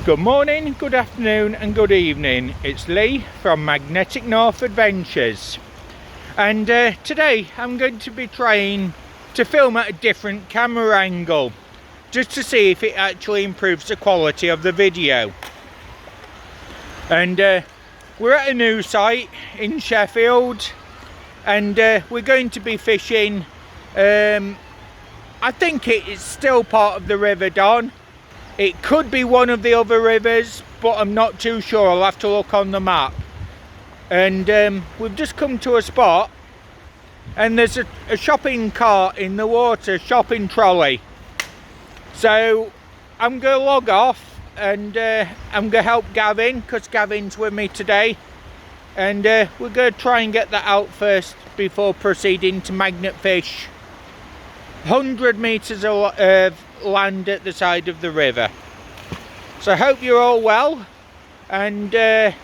Good morning, good afternoon and good evening. It's Lee from Magnetic North Adventures, and today I'm going to be trying to film at a different camera angle just to see if it actually improves the quality of the video. And we're at a new site in Sheffield, and we're going to be fishing. I think it's still part of the River Don. It could be one of the other rivers, but I'm not too sure. I'll have to look on the map. And we've just come to a spot, and there's a shopping cart in the water, shopping trolley. So I'm going to log off, and I'm going to help Gavin, because Gavin's with me today. And we're going to try and get that out first before proceeding to magnet fish 100 metres of land at the side of the river. So I hope you're all well, and I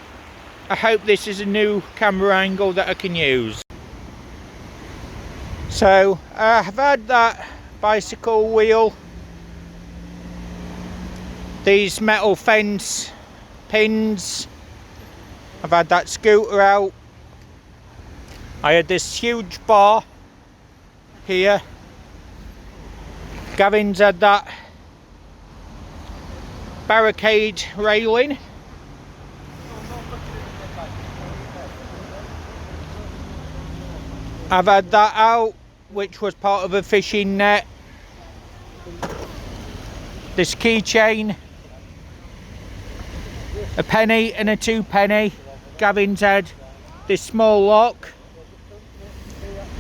hope this is a new camera angle that I can use. So I've had that bicycle wheel, these metal fence pins, I've had that scooter out, I had this huge bar here, Gavins had that barricade railing. I've had that out, which was part of a fishing net. This keychain, a penny and a 2 penny. Gavin's had this small lock.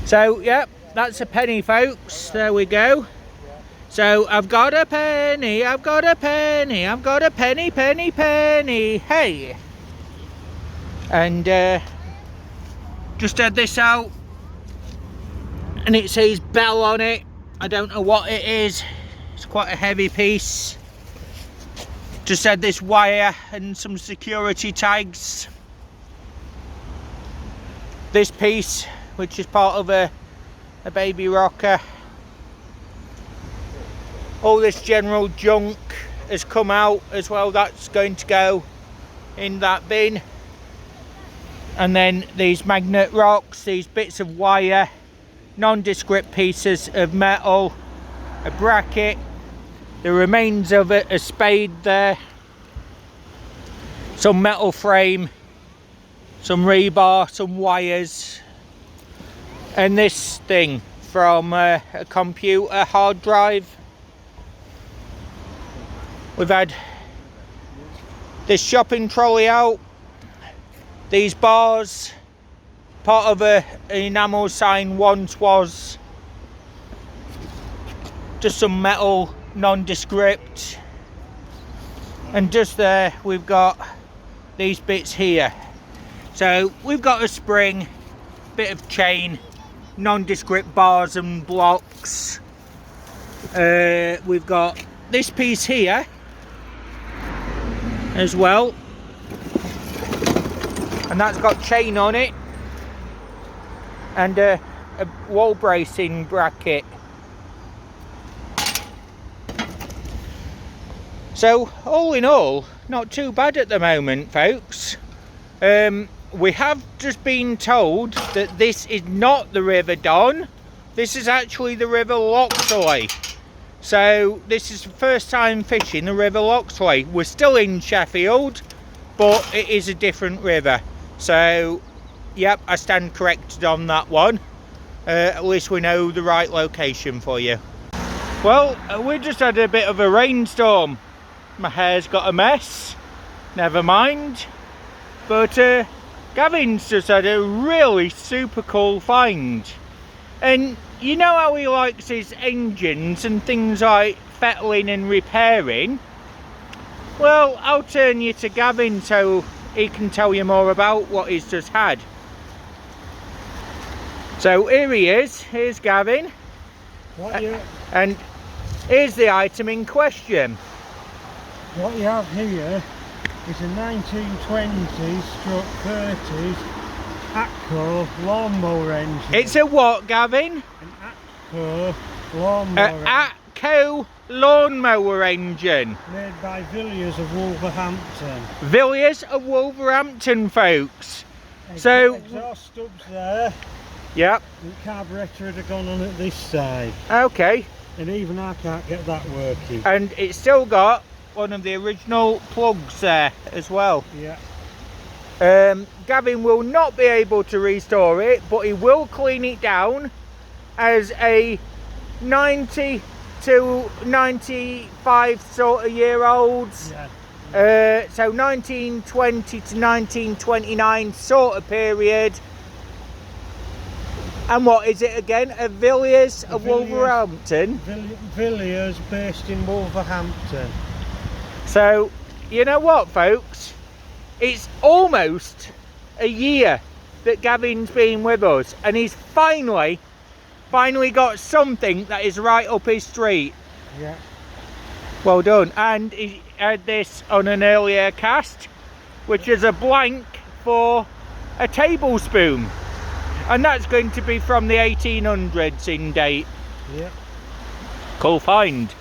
So yep, that's a penny, folks. There we go. So I've got a penny, I've got a penny, I've got a penny, penny, penny, hey! And just had this out, and it says Bell on it. I don't know what it is, it's quite a heavy piece. Just had this wire and some security tags. This piece, which is part of a baby rocker. All this general junk has come out as well, that's going to go in that bin. And then these magnet rocks, these bits of wire, nondescript pieces of metal, a bracket, the remains of a spade there, some metal frame, some rebar, some wires, and this thing from a computer hard drive. We've had this shopping trolley out, these bars, part of an enamel sign once was, just some metal nondescript, and just there we've got these bits here. So we've got a spring, bit of chain, nondescript bars and blocks. We've got this piece here as well, and that's got chain on it, and a wall bracing bracket. So all in all, not too bad at the moment, folks. We have just been told that this is not the River Don, this is actually the River Loxley. So this is the first time fishing the River Loxley. We're still in Sheffield, but it is a different river. So yep, I stand corrected on that one. At least we know the right location for you. Well, we just had a bit of a rainstorm. My hair's got a mess, never mind. But Gavin's just had a really super cool find. And you know how he likes his engines and things like fettling and repairing? Well, I'll turn you to Gavin so he can tell you more about what he's just had. So here he is, here's Gavin. And here's the item in question. What you have here is a 1920s/30s Atco lawnmower engine. It's a what, Gavin? An Atco lawnmower. cow lawnmower engine. Made by Villiers of Wolverhampton. Villiers of Wolverhampton, folks. Ex So, exhaust stubs there. yep. The carburettor would have gone on at this side. Okay. And even I can't get that working. And it's still got one of the original plugs there as well. Yeah. Gavin will not be able to restore it, but he will clean it down as a 90 to 95 sort of year olds. Yeah. So 1920 to 1929 sort of period. And what is it again? A Villiers of Wolverhampton? Villiers based in Wolverhampton. So, you know what, folks? It's almost a year that Gavin's been with us, and he's finally got something that is right up his street. Yeah. Well done. And he had this on an earlier cast, which is a blank for a tablespoon. And that's going to be from the 1800s in date. Yeah. Cool find.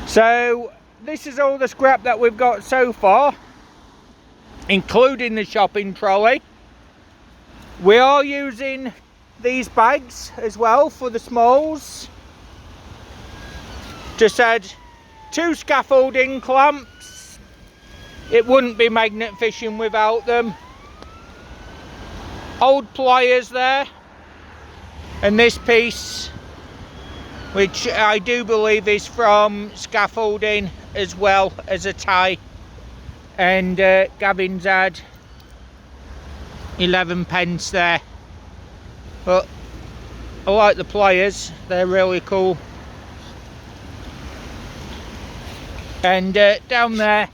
So this is all the scrap that we've got so far, including the shopping trolley. We are using these bags as well for the smalls. Just had 2 scaffolding clamps. It wouldn't be magnet fishing without them. Old pliers there, and this piece, which I do believe is from scaffolding as well as a tie. And Gavin's had 11 pence there, but I like the pliers, they're really cool. And down there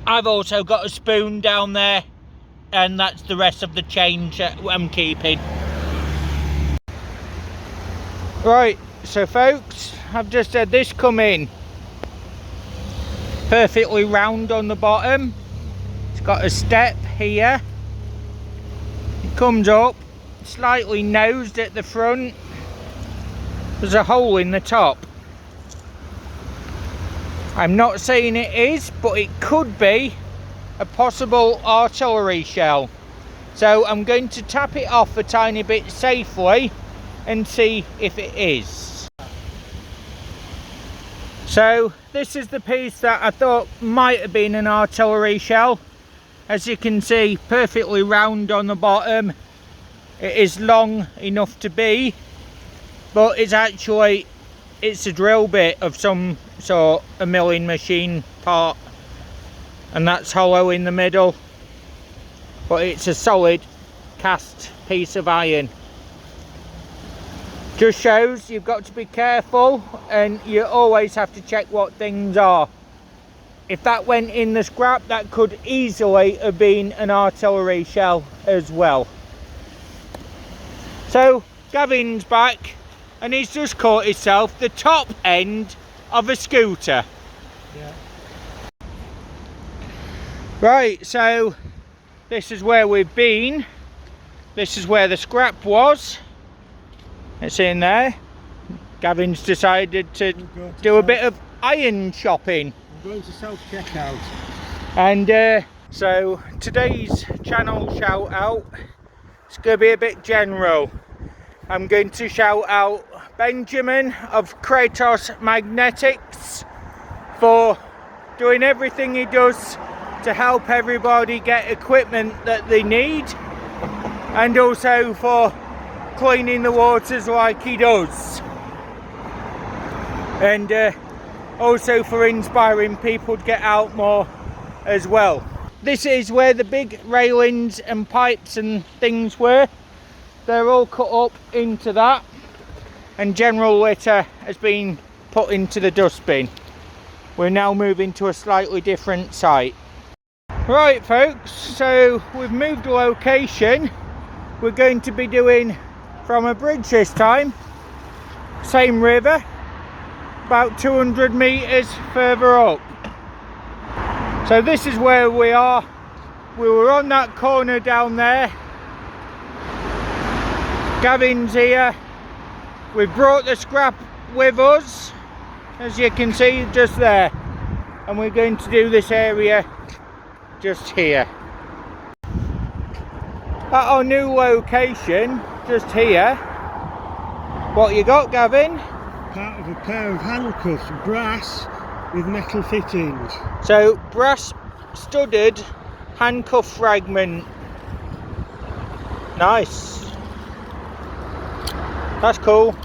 I've also got a spoon down there, and that's the rest of the change that I'm keeping. Right, so folks, I've just had this come in perfectly round on the bottom. It's got a step here. It comes up slightly nosed at the front. There's a hole in the top. I'm not saying it is, but it could be a possible artillery shell. So I'm going to tap it off a tiny bit safely and see if it is. So this is the piece that I thought might have been an artillery shell. As you can see, perfectly round on the bottom. It is long enough to be, but it's a drill bit of some sort, a milling machine part, and that's hollow in the middle, but it's a solid cast piece of iron. Just shows you've got to be careful, and you always have to check what things are. If that went in the scrap, that could easily have been an artillery shell as well. So Gavin's back, and he's just caught himself the top end of a scooter. Yeah. Right, so this is where we've been. This is where the scrap was. It's in there. Gavin's decided to do a bit of iron shopping. I'm going to self-checkout. And so today's channel shout out, it's going to be a bit general. I'm going to shout out Benjamin of Kratos Magnetics for doing everything he does to help everybody get equipment that they need, and also for cleaning the waters like he does, and also for inspiring people to get out more as well. This is where the big railings and pipes and things were. They're all cut up into that, and general litter has been put into the dustbin. We're now moving to a slightly different site. Right folks, so we've moved location. We're going to be doing from a bridge this time, same river, about 200 meters further up. So this is where we are. We were on that corner down there. Gavin's here, we've brought the scrap with us, as you can see just there, and we're going to do this area just here. At our new location, just here, what you got, Gavin? Part of a pair of handcuffs, brass with metal fittings. So, brass studded handcuff fragment. Nice. That's cool.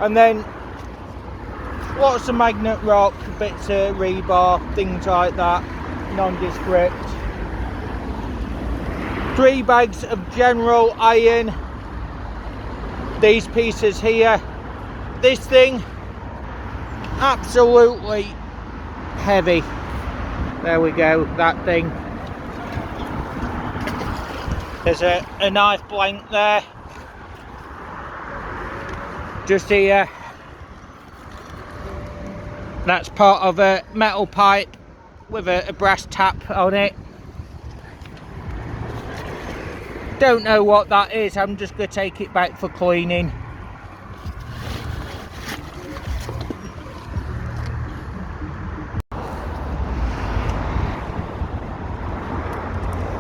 And then lots of magnet rock, bits of rebar, things like that, nondescript. 3 bags of general iron. These pieces here. This thing, absolutely heavy. There we go, that thing. There's a knife blank there. Just here. That's part of a metal pipe with a brass tap on it. Don't know what that is, I'm just going to take it back for cleaning.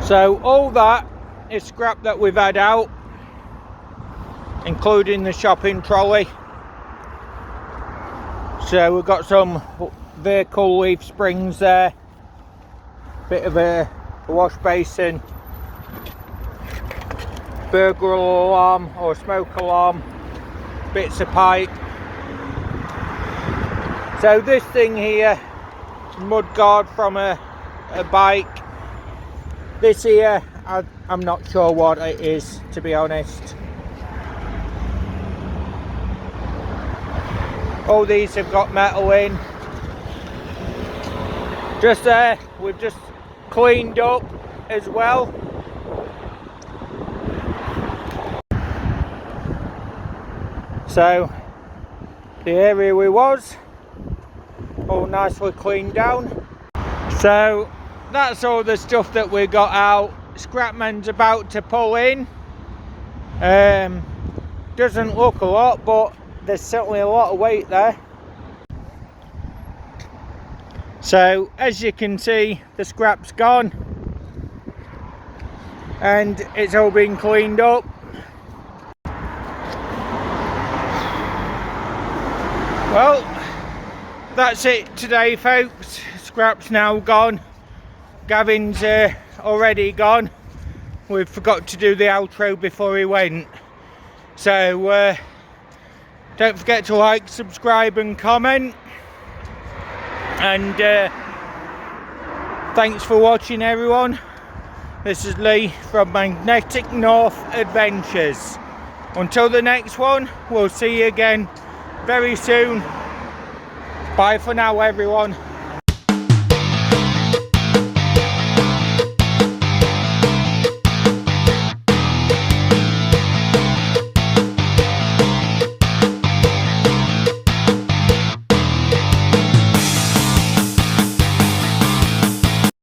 So all that is scrap that we've had out, including the shopping trolley. So we've got some vehicle leaf springs there, bit of a wash basin, burglar alarm or smoke alarm, bits of pipe. So this thing here, mud guard from a bike. This here, I'm not sure what it is, to be honest. All these have got metal in. Just there, we've just cleaned up as well. So, the area we was, all nicely cleaned down. So, that's all the stuff that we got out. Scrapman's about to pull in. Doesn't look a lot, but there's certainly a lot of weight there. So as you can see, the scrap's gone and it's all been cleaned up. Well, that's it today, folks. Scrap's now gone. Gavin's already gone. We forgot to do the outro before he went. So don't forget to like, subscribe and comment. And thanks for watching, everyone. This is Lee from Magnetic North Adventures. Until the next one, we'll see you again very soon. Bye for now, everyone.